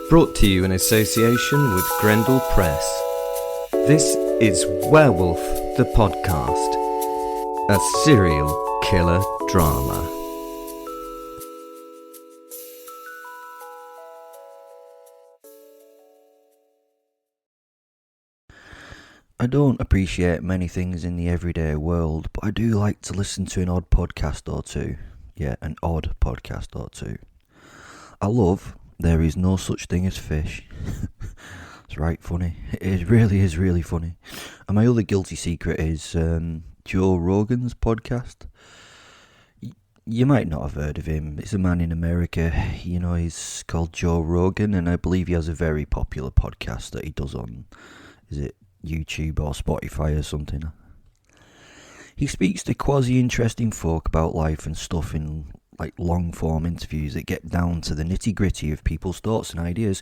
Brought to you in association with Grendel Press. This is Werewolf the Podcast, a serial killer drama. I don't appreciate many things in the everyday world, but I do like to listen to an odd podcast or two. Yeah, an odd podcast or two. I love There Is No Such Thing as Fish. It's right funny. It really is really funny. And my other guilty secret is Joe Rogan's podcast. You might not have heard of him. It's a man in America. You know, he's called Joe Rogan, and I believe he has a very popular podcast that he does on, is it YouTube or Spotify or something. He speaks to quasi-interesting folk about life and stuff in like long-form interviews that get down to the nitty-gritty of people's thoughts and ideas.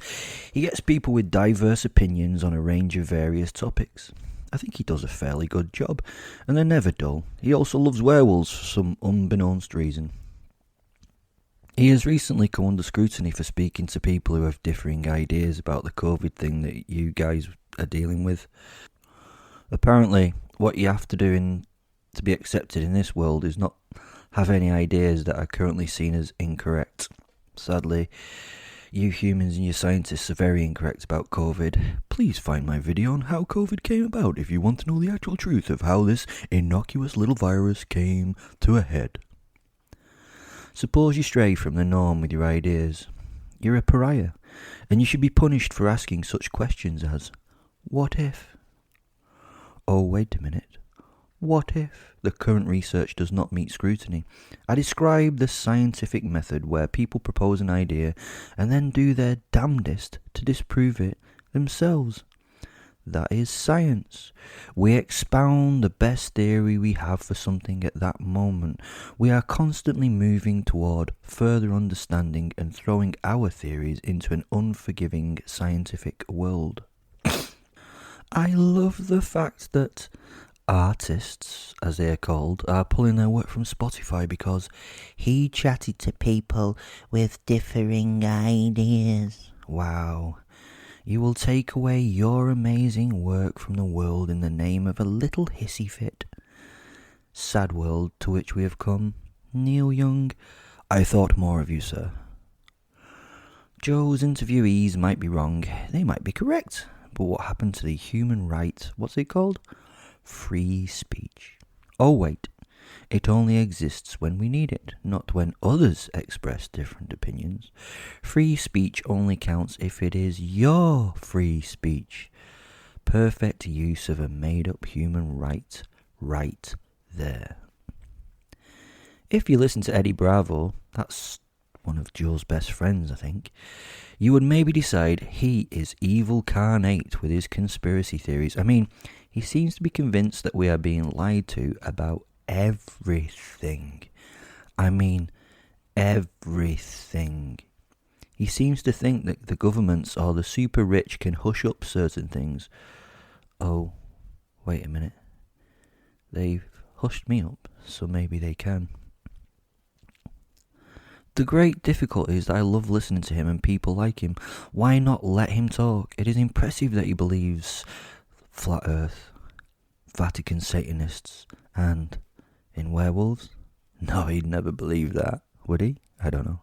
He gets people with diverse opinions on a range of various topics. I think he does a fairly good job, and they're never dull. He also loves werewolves for some unbeknownst reason. He has recently come under scrutiny for speaking to people who have differing ideas about the COVID thing that you guys are dealing with. Apparently, what you have to do to be accepted in this world is not have any ideas that are currently seen as incorrect. Sadly, you humans and your scientists are very incorrect about COVID. Please find my video on how COVID came about if you want to know the actual truth of how this innocuous little virus came to a head. Suppose you stray from the norm with your ideas. You're a pariah, and you should be punished for asking such questions as, what if? Oh, wait a minute. What if the current research does not meet scrutiny? I describe the scientific method where people propose an idea and then do their damnedest to disprove it themselves. That is science. We expound the best theory we have for something at that moment. We are constantly moving toward further understanding and throwing our theories into an unforgiving scientific world. I love the fact that artists, as they are called, are pulling their work from Spotify because he chatted to people with differing ideas. Wow. You will take away your amazing work from the world in the name of a little hissy fit. Sad world to which we have come. Neil Young, I thought more of you, sir. Joe's interviewees might be wrong. They might be correct. But what happened to the human right? What's it called? Free speech. Oh wait, it only exists when we need it, not when others express different opinions. Free speech only counts if it is your free speech. Perfect use of a made-up human right there. If you listen to Eddie Bravo, that's one of Joe's best friends, I think, you would maybe decide he is evil carnate with his conspiracy theories. I mean, he seems to be convinced that we are being lied to about everything. I mean, everything. He seems to think that the governments or the super rich can hush up certain things. Oh, wait a minute. They've hushed me up, so maybe they can. The great difficulty is that I love listening to him and people like him. Why not let him talk? It is impressive that he believes Flat Earth, Vatican Satanists, and in werewolves? No, he'd never believe that, would he? I don't know.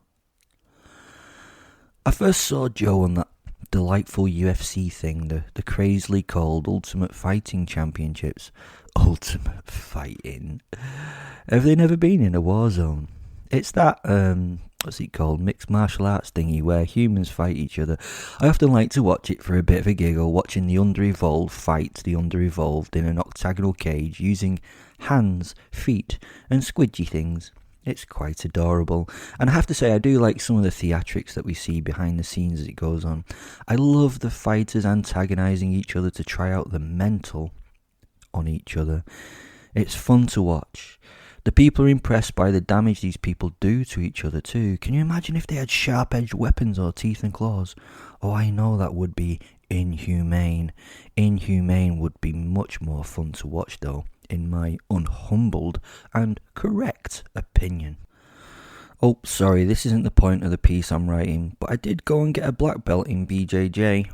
I first saw Joe on that delightful UFC thing, the crazily called Ultimate Fighting Championships. Ultimate Fighting? Have they never been in a war zone? It's that, what's it called, mixed martial arts thingy where humans fight each other. I often like to watch it for a bit of a giggle, watching the under-evolved fight the under-evolved in an octagonal cage using hands, feet and squidgy things. It's quite adorable. And I have to say, I do like some of the theatrics that we see behind the scenes as it goes on. I love the fighters antagonising each other to try out the mental on each other. It's fun to watch. The people are impressed by the damage these people do to each other too. Can you imagine if they had sharp-edged weapons or teeth and claws? Oh, I know that would be inhumane. Inhumane would be much more fun to watch though, in my unhumbled and correct opinion. Oh, sorry, this isn't the point of the piece I'm writing, but I did go and get a black belt in BJJ.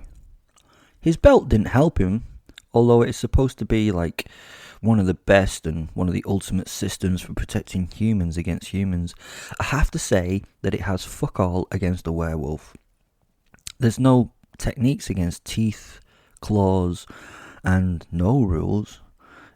His belt didn't help him, although it's supposed to be like one of the best and one of the ultimate systems for protecting humans against humans. I have to say that it has fuck all against a werewolf. There's no techniques against teeth, claws, and no rules.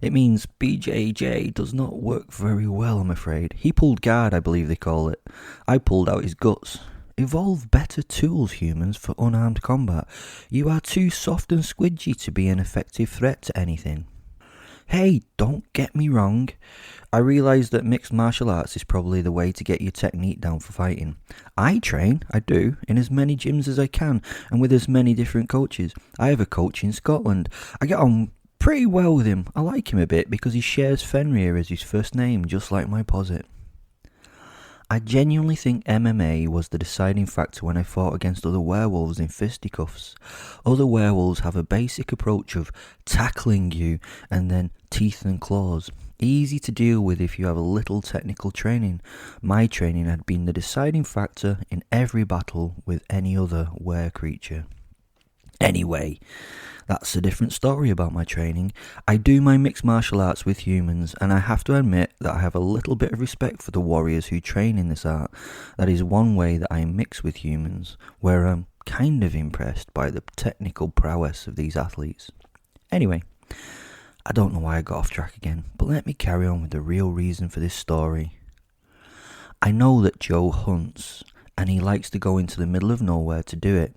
It means BJJ does not work very well, I'm afraid. He pulled guard, I believe they call it. I pulled out his guts. Evolve better tools, humans, for unarmed combat. You are too soft and squidgy to be an effective threat to anything. Hey, don't get me wrong. I realise that mixed martial arts is probably the way to get your technique down for fighting. I train, I do, in as many gyms as I can, and with as many different coaches. I have a coach in Scotland. I get on pretty well with him. I like him a bit because he shares Fenrir as his first name, just like my posit. I genuinely think MMA was the deciding factor when I fought against other werewolves in fisticuffs. Other werewolves have a basic approach of tackling you and then teeth and claws. Easy to deal with if you have a little technical training. My training had been the deciding factor in every battle with any other were creature. Anyway, that's a different story about my training. I do my mixed martial arts with humans, and I have to admit that I have a little bit of respect for the warriors who train in this art. That is one way that I mix with humans, where I'm kind of impressed by the technical prowess of these athletes. Anyway, I don't know why I got off track again, but let me carry on with the real reason for this story. I know that Joe hunts, and he likes to go into the middle of nowhere to do it.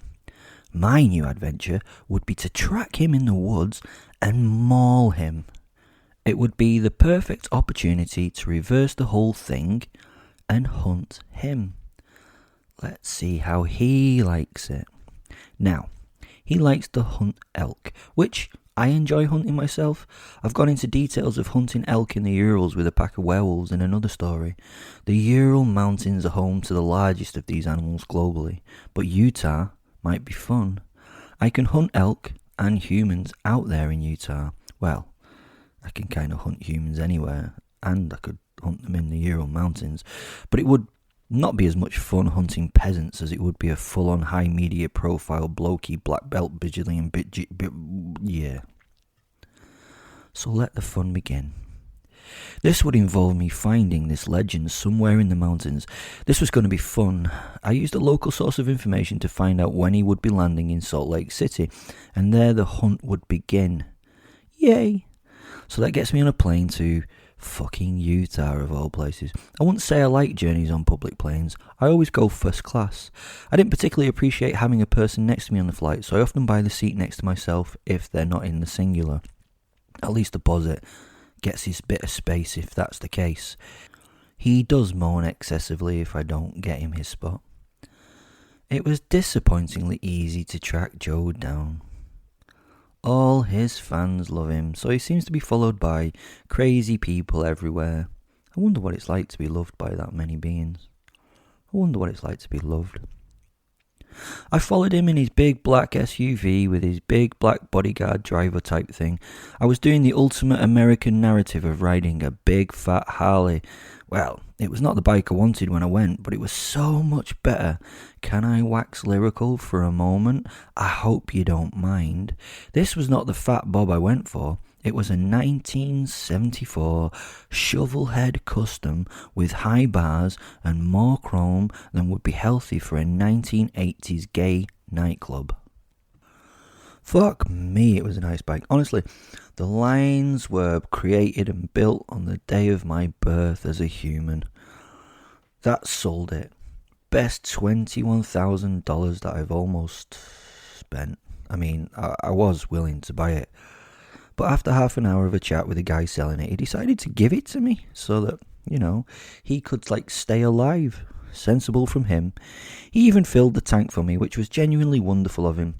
My new adventure would be to track him in the woods and maul him. It would be the perfect opportunity to reverse the whole thing and hunt him. Let's see how he likes it. Now, he likes to hunt elk, which I enjoy hunting myself. I've gone into details of hunting elk in the Urals with a pack of werewolves in another story. The Ural Mountains are home to the largest of these animals globally, but Utah might be fun. I can hunt elk and humans out there in Utah. Well, I can kind of hunt humans anywhere, and I could hunt them in the Ural Mountains, but it would not be as much fun hunting peasants as it would be a full-on high media profile blokey black belt bajillion yeah. So let the fun begin. This would involve me finding this legend somewhere in the mountains. This was going to be fun. I used a local source of information to find out when he would be landing in Salt Lake City, and there the hunt would begin. Yay! So that gets me on a plane to fucking Utah, of all places. I wouldn't say I like journeys on public planes. I always go first class. I didn't particularly appreciate having a person next to me on the flight, so I often buy the seat next to myself if they're not in the singular. At least the posit gets his bit of space if that's the case. He does moan excessively if I don't get him his spot. It was disappointingly easy to track Joe down. All his fans love him, so he seems to be followed by crazy people everywhere. I wonder what it's like to be loved by that many beings. I wonder what it's like to be loved. I followed him in his big black SUV with his big black bodyguard driver type thing. I was doing the ultimate American narrative of riding a big fat Harley. Well, it was not the bike I wanted when I went, but it was so much better. Can I wax lyrical for a moment? I hope you don't mind. This was not the fat bob I went for. It was a 1974 shovelhead custom with high bars and more chrome than would be healthy for a 1980s gay nightclub. Fuck me, it was a nice bike. Honestly, the lines were created and built on the day of my birth as a human. That sold it. Best $21,000 that I've almost spent. I mean, I was willing to buy it. But after half an hour of a chat with the guy selling it, he decided to give it to me so that, he could, stay alive. Sensible from him. He even filled the tank for me, which was genuinely wonderful of him.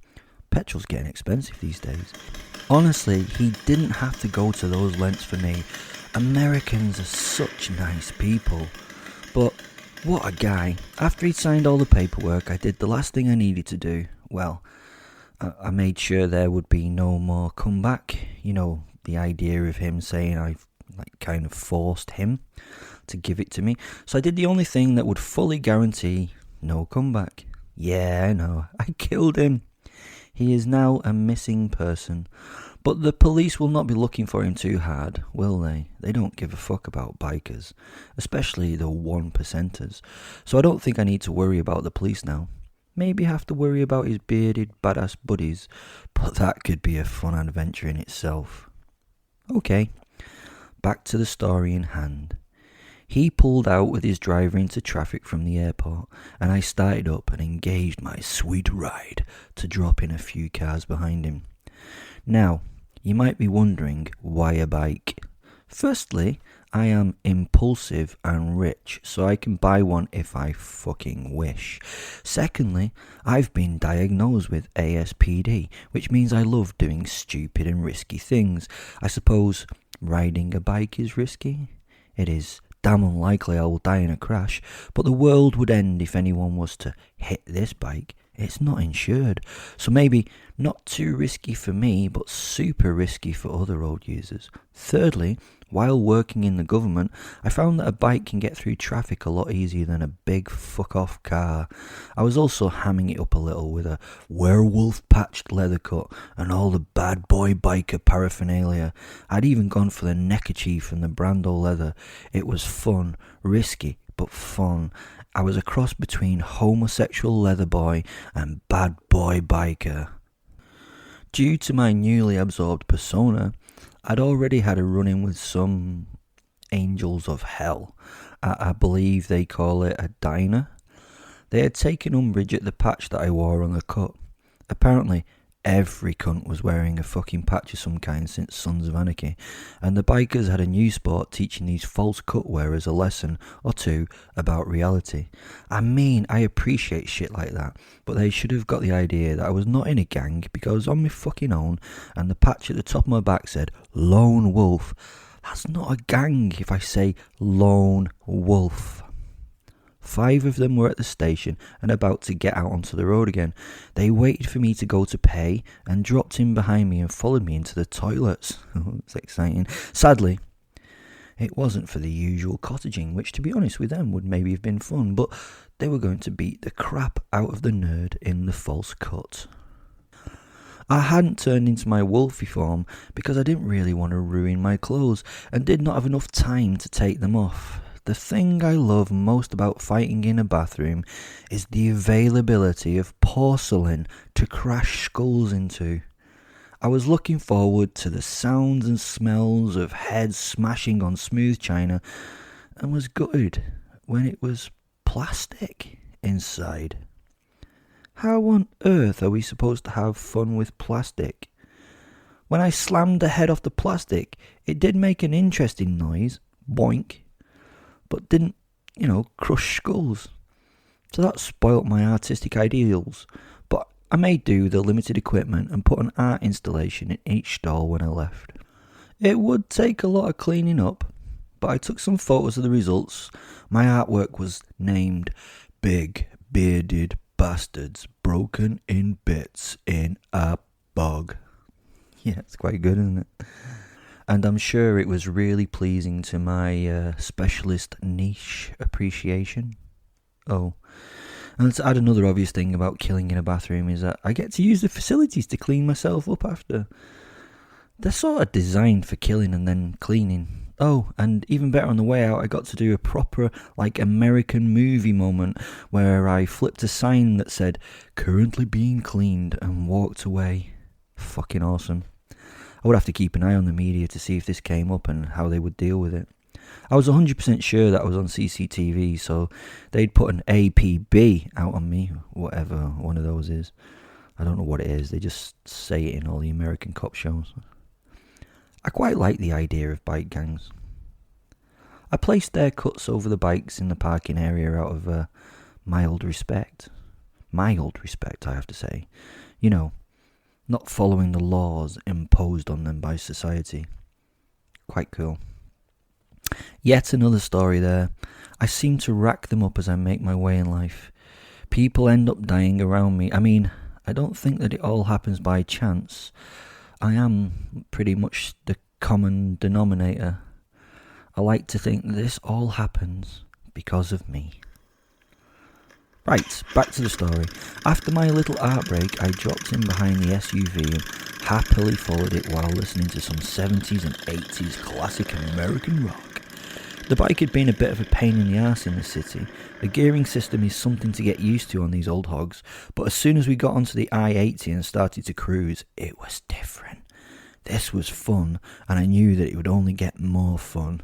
Petrol's getting expensive these days. Honestly, he didn't have to go to those lengths for me. Americans are such nice people. But what a guy. After he'd signed all the paperwork, I did the last thing I needed to do. Well, I made sure there would be no more comeback. The idea of him saying I've kind of forced him to give it to me. So I did the only thing that would fully guarantee no comeback. Yeah, I know, I killed him. He is now a missing person. But the police will not be looking for him too hard, will they? They don't give a fuck about bikers, especially the 1%ers. So I don't think I need to worry about the police now. Maybe have to worry about his bearded badass buddies, but that could be a fun adventure in itself. Okay, back to the story in hand. He pulled out with his driver into traffic from the airport, and I started up and engaged my sweet ride to drop in a few cars behind him. Now, you might be wondering, why a bike? Firstly, I am impulsive and rich, so I can buy one if I fucking wish. Secondly, I've been diagnosed with ASPD, which means I love doing stupid and risky things. I suppose riding a bike is risky? It is. Damn unlikely I will die in a crash, but the world would end if anyone was to hit this bike. It's not insured, so maybe not too risky for me, but super risky for other road users. Thirdly, while working in the government, I found that a bike can get through traffic a lot easier than a big fuck-off car. I was also hamming it up a little with a werewolf patched leather cut and all the bad boy biker paraphernalia. I'd even gone for the neckerchief and the Brando leather. It was fun, risky, but fun. I was a cross between homosexual leather boy and bad boy biker. Due to my newly absorbed persona, I'd already had a run-in with some angels of hell. I believe they call it a diner. They had taken umbrage at the patch that I wore on the cut. Apparently, every cunt was wearing a fucking patch of some kind since Sons of Anarchy, and the bikers had a new sport teaching these false cut wearers a lesson or two about reality. I mean, I appreciate shit like that, but they should have got the idea that I was not in a gang because I was on my fucking own, and the patch at the top of my back said Lone Wolf. That's not a gang if I say Lone Wolf. 5 of them were at the station and about to get out onto the road again. They waited for me to go to pay and dropped in behind me and followed me into the toilets. It's exciting. Sadly, it wasn't for the usual cottaging, which to be honest with them would maybe have been fun, but they were going to beat the crap out of the nerd in the false cut. I hadn't turned into my wolfy form because I didn't really want to ruin my clothes and did not have enough time to take them off. The thing I love most about fighting in a bathroom is the availability of porcelain to crash skulls into. I was looking forward to the sounds and smells of heads smashing on smooth china and was gutted when it was plastic inside. How on earth are we supposed to have fun with plastic? When I slammed the head off the plastic, it did make an interesting noise, boink, but didn't, crush skulls. So that spoilt my artistic ideals, but I made do with the limited equipment and put an art installation in each stall when I left. It would take a lot of cleaning up, but I took some photos of the results. My artwork was named Big Bearded Bastards Broken in Bits in a Bog. Yeah, it's quite good, isn't it? And I'm sure it was really pleasing to my specialist niche appreciation. Oh, and to add another obvious thing about killing in a bathroom is that I get to use the facilities to clean myself up after. They're sort of designed for killing and then cleaning. Oh, and even better on the way out, I got to do a proper, American movie moment where I flipped a sign that said, "Currently being cleaned," and walked away. Fucking awesome. I would have to keep an eye on the media to see if this came up and how they would deal with it. I was 100% sure that I was on CCTV, so they'd put an APB out on me, whatever one of those is. I don't know what it is, they just say it in all the American cop shows. I quite like the idea of bike gangs. I placed their cuts over the bikes in the parking area out of mild respect. Mild respect, I have to say. Not following the laws imposed on them by society. Quite cool. Yet another story there. I seem to rack them up as I make my way in life. People end up dying around me. I mean, I don't think that it all happens by chance. I am pretty much the common denominator. I like to think that this all happens because of me. Right, back to the story. After my little heartbreak, I dropped in behind the SUV and happily followed it while listening to some 70s and 80s classic American rock. The bike had been a bit of a pain in the arse in the city. The gearing system is something to get used to on these old hogs, but as soon as we got onto the I-80 and started to cruise, it was different. This was fun, and I knew that it would only get more fun.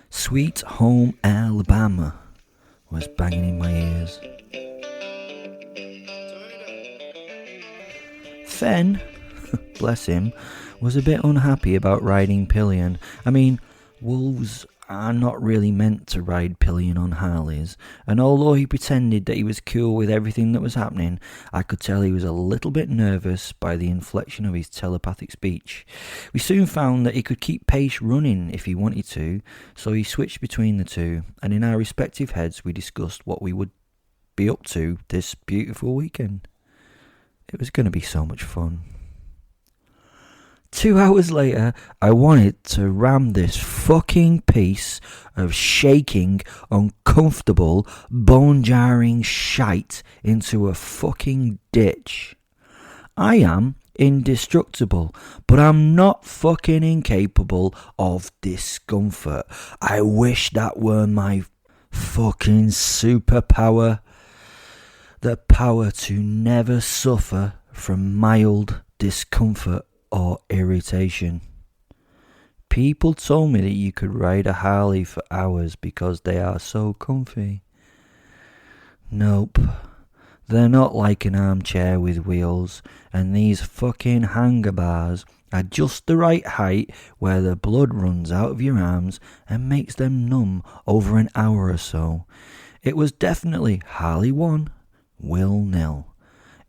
Sweet Home Alabama was banging in my ears. Fen, bless him, was a bit unhappy about riding pillion. I mean, wolves are not really meant to ride pillion on Harleys, and although he pretended that he was cool with everything that was happening, I could tell he was a little bit nervous by the inflection of his telepathic speech. We soon found that he could keep pace running if he wanted to, so he switched between the two, and in our respective heads we discussed what we would be up to this beautiful weekend. It was going to be so much fun. 2 hours later, I wanted to ram this fucking piece of shaking, uncomfortable, bone-jarring shite into a fucking ditch. I am indestructible, but I'm not fucking incapable of discomfort. I wish that were my fucking superpower. The power to never suffer from mild discomfort or irritation. People told me that you could ride a Harley for hours because they are so comfy. Nope. They're not like an armchair with wheels, and these fucking handlebars are just the right height where the blood runs out of your arms and makes them numb over an hour or so. It was definitely Harley 1, Will 0.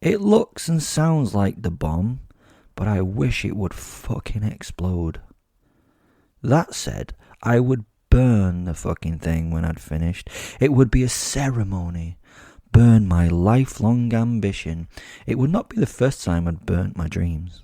It looks and sounds like the bomb, but I wish it would fucking explode. That said, I would burn the fucking thing when I'd finished. It would be a ceremony. Burn my lifelong ambition. It would not be the first time I'd burnt my dreams.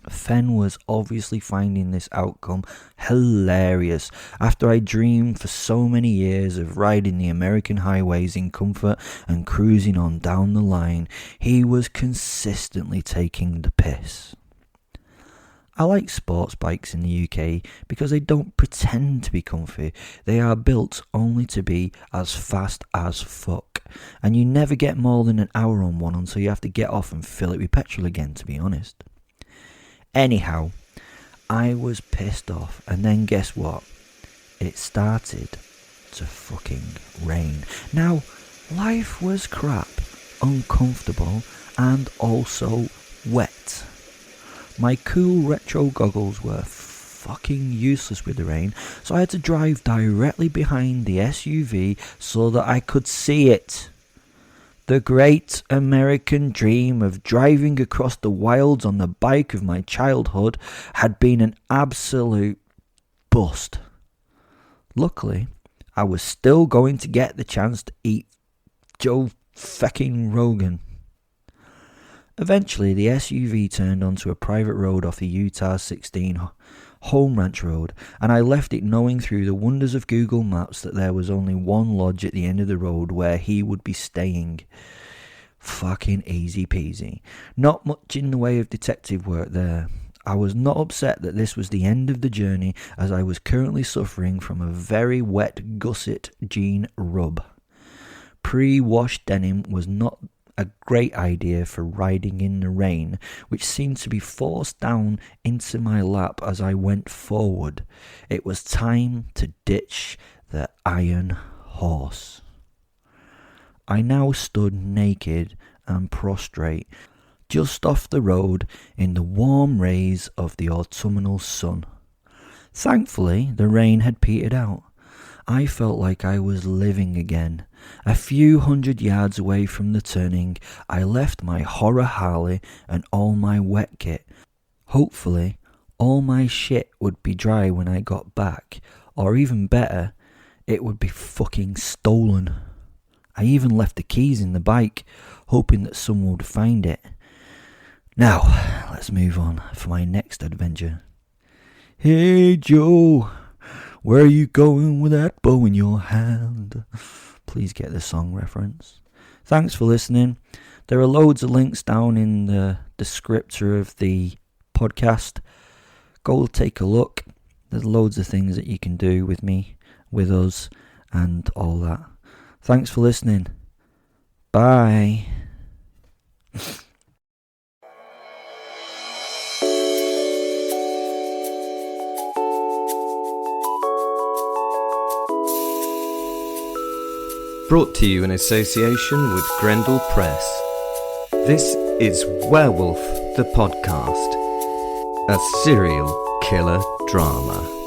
Fen was obviously finding this outcome hilarious after I dreamed for so many years of riding the American highways in comfort and cruising on down the line. He was consistently taking the piss. I like sports bikes in the UK because they don't pretend to be comfy. They are built only to be as fast as fuck, and you never get more than an hour on one until you have to get off and fill it with petrol again, to be honest. Anyhow, I was pissed off, and then guess what? It started to fucking rain. Now, life was crap, uncomfortable, and also wet. My cool retro goggles were fucking useless with the rain, so I had to drive directly behind the SUV so that I could see it. The great American dream of driving across the wilds on the bike of my childhood had been an absolute bust. Luckily, I was still going to get the chance to eat Joe fucking Rogan. Eventually, the SUV turned onto a private road off the Utah 16 Home Ranch Road, and I left it knowing through the wonders of Google Maps that there was only one lodge at the end of the road where he would be staying. Fucking easy peasy. Not much in the way of detective work there. I was not upset that this was the end of the journey, as I was currently suffering from a very wet gusset jean rub. Pre-washed denim was not a great idea for riding in the rain, which seemed to be forced down into my lap as I went forward. It was time to ditch the iron horse. I now stood naked and prostrate just off the road in the warm rays of the autumnal sun. Thankfully, the rain had petered out. I felt like I was living again. A few 100 yards away from the turning, I left my horror Harley and all my wet kit. Hopefully, all my shit would be dry when I got back, or even better, it would be fucking stolen. I even left the keys in the bike, hoping that someone would find it. Now, let's move on for my next adventure. Hey Joe, Where are you going with that bow in your hand? Please get the song reference. Thanks for listening. There are loads of links down in the descriptor of the podcast. Go take a look. There's loads of things that you can do with me, with us, and all that. Thanks for listening. Bye. Brought to you in association with Grendel Press. This is Werewolf the Podcast, a serial killer drama.